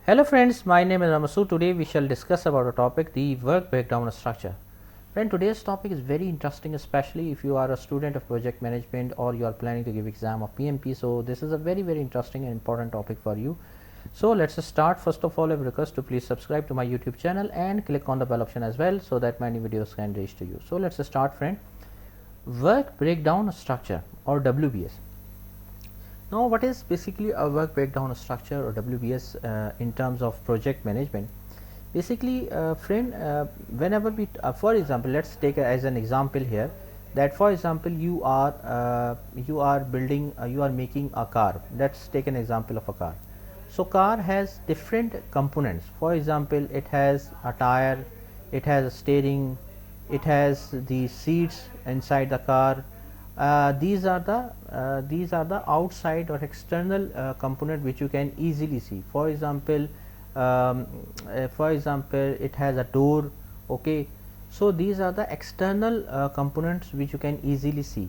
Hello friends, my name is Ramasu. Today we shall discuss about a topic, the work breakdown structure. Friend, today's topic is very interesting, especially if you are a student of project management or you are planning to give exam of PMP. So this is a very interesting and important topic for you. So let's start. First of all, I request to please subscribe to my YouTube channel and click on the bell option as well, so that my new videos can reach to you. So let's start, friend. Work breakdown structure or WBS. Now, what is basically a work breakdown structure or WBS in terms of project management? Basically, friend, whenever we, for example, let's take as an example here that, for example, you are building, you are making a car. Let's take an example of a car. So, car has different components. For example, it has a tire, it has a steering, it has the seats inside the car. These are the outside or external component which you can easily see. For example, it has a door. Okay, so these are the external components which you can easily see.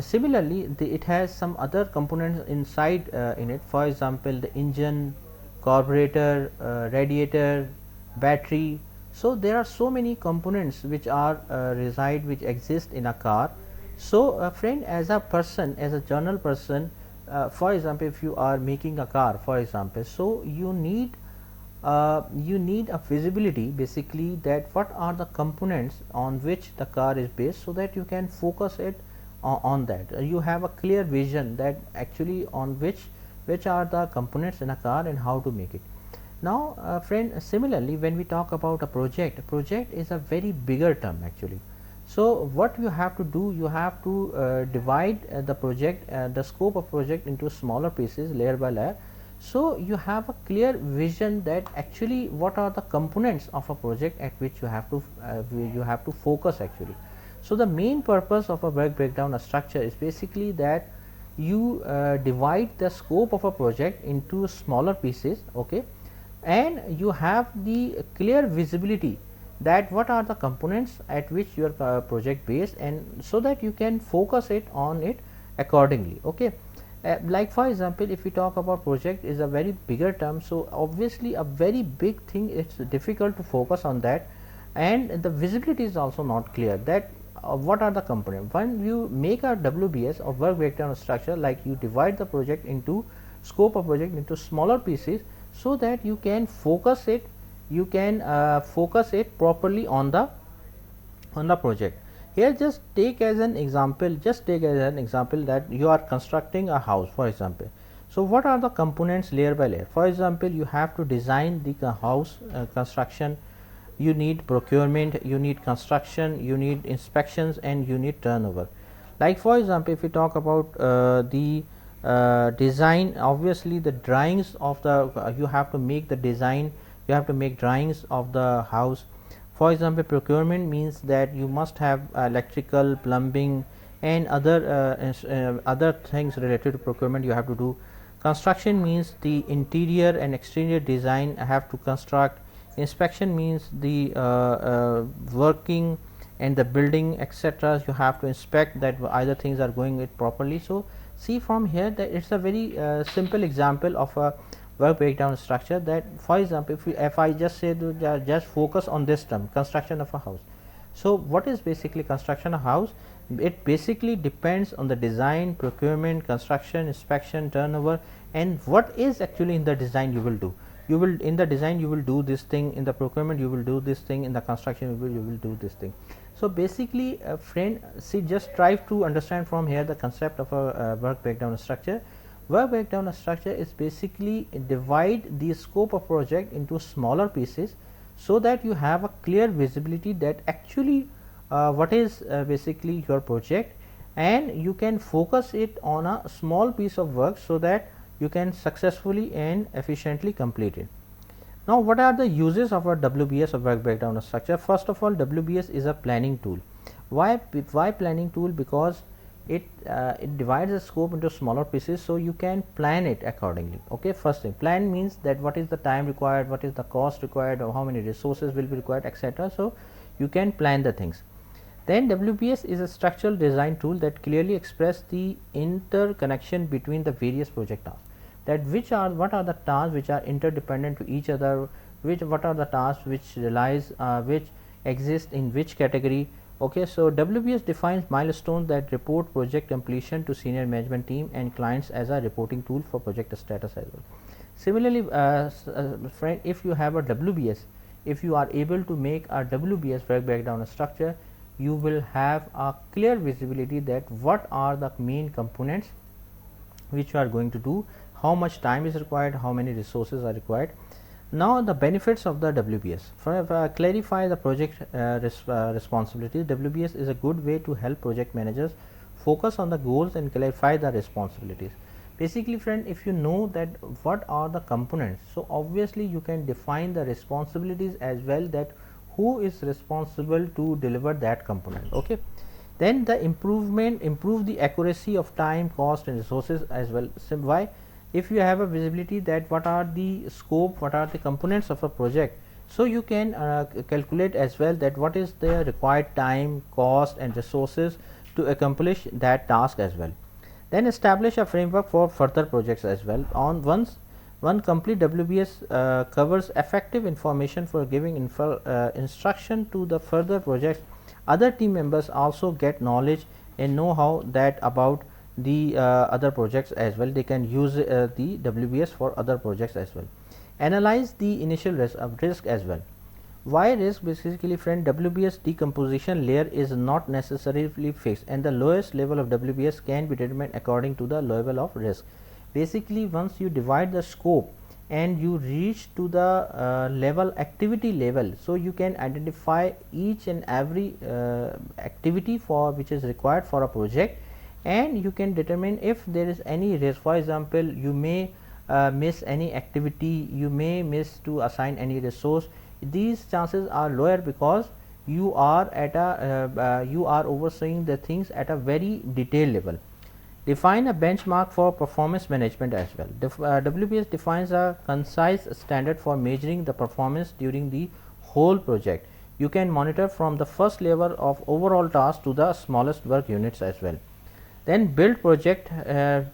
Similarly, it has some other components inside in it. For example, the engine, carburetor, radiator, battery. So there are so many components which are which exist in a car. So friend, as a person, as a general person, for example, if you are making a car, for example, so you need a visibility basically that what are the components on which the car is based, so that you can focus it on that. You have a clear vision that actually on which are the components in a car and how to make it. Now friend, similarly, when we talk about a project is a very bigger term actually. So what you have to do, you have to divide the project, the scope of project into smaller pieces, layer by layer. So you have a clear vision that actually what are the components of a project at which you have to focus actually. So the main purpose of a work breakdown structure is basically that you divide the scope of a project into smaller pieces, okay, and you have the clear visibility that what are the components at which your project based, and so that you can focus it on it accordingly. Okay, like for example, if we talk about project is a very bigger term, so obviously a very big thing, it's difficult to focus on that, and the visibility is also not clear that what are the components. When you make a WBS or work breakdown structure, like you divide the project into scope of project into smaller pieces, so that you can focus it, you can focus it properly on the project. Here just take as an example, that you are constructing a house, for example. So what are the components layer by layer? For example, you have to design the house construction, you need procurement, you need construction, you need inspections, and you need turnover. Like for example, if we talk about the design, obviously the drawings of the you have to make the design, you have to make drawings of the house. For example, procurement means that you must have electrical, plumbing, and other things related to procurement you have to do. Construction means the interior and exterior design have to construct. Inspection means the working and the building, etc. You have to inspect that either things are going it properly. So see from here that it's a very simple example of a work breakdown structure, that for example, if I just say to just focus on this term, construction of a house. So what is basically construction of a house? It basically depends on the design, procurement, construction, inspection, turnover, and what is actually in the design you will do. You will, in the design you will do this thing, in the procurement you will do this thing, in the construction you will do this thing. So basically friend, see, just try to understand from here the concept of a work breakdown structure. Work breakdown structure is basically divide the scope of project into smaller pieces, so that you have a clear visibility that actually what is basically your project, and you can focus it on a small piece of work, so that you can successfully and efficiently complete it. Now what are the uses of a WBS or work breakdown structure? First of all, WBS is a planning tool. Why planning tool? Because it divides the scope into smaller pieces, so you can plan it accordingly. Okay, first thing, plan means that what is the time required, what is the cost required, or how many resources will be required, etc. So you can plan the things. Then WBS is a structural design tool that clearly express the interconnection between the various project tasks. that what are the tasks which are interdependent to each other, what are the tasks which which exist in which category. Okay, so WBS defines milestones that report project completion to senior management team and clients as a reporting tool for project status as well. Similarly, friend, if you have a WBS, if you are able to make a WBS work breakdown structure, you will have a clear visibility that what are the main components which you are going to do, how much time is required, how many resources are required. Now, the benefits of the WBS. Clarify the project responsibilities. WBS is a good way to help project managers focus on the goals and clarify the responsibilities. Basically, friend, if you know that what are the components, so obviously you can define the responsibilities as well, that who is responsible to deliver that component. Okay. Then the improve the accuracy of time, cost and resources as well. So why? If you have a visibility that what are the scope, what are the components of a project, so you can calculate as well that what is the required time, cost and resources to accomplish that task as well. Then establish a framework for further projects as well. Once one complete WBS covers effective information for giving instruction to the further projects, other team members also get knowledge and know-how that about the other projects as well. They can use the WBS for other projects as well. Analyze the initial risk as well. Why risk? Basically, friend, WBS decomposition layer is not necessarily fixed, and the lowest level of WBS can be determined according to the level of risk. Basically, once you divide the scope and you reach to the activity level, so you can identify each and every activity for which is required for a project, and you can determine if there is any risk. For example, you may miss any activity, you may miss to assign any resource. These chances are lower because you are at a you are overseeing the things at a very detailed level. Define a benchmark for performance management as well. WBS defines a concise standard for measuring the performance during the whole project. You can monitor from the first level of overall task to the smallest work units as well. Then build project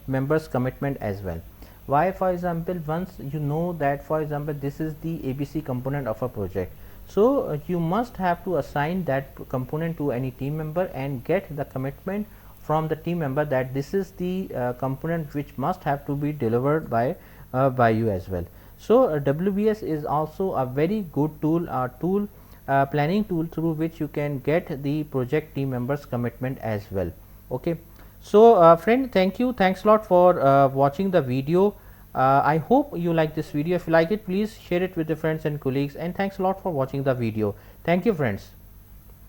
members commitment as well. Why? For example, once you know that, for example, this is the ABC component of a project, so you must have to assign that component to any team member and get the commitment from the team member that this is the component which must have to be delivered by you as well. So WBS is also a very good tool, planning tool through which you can get the project team members commitment as well. Okay. So friend, thank you, thanks a lot for watching the video. I hope you like this video. If you like it, please share it with your friends and colleagues, and thanks a lot for watching the video. Thank you, friends.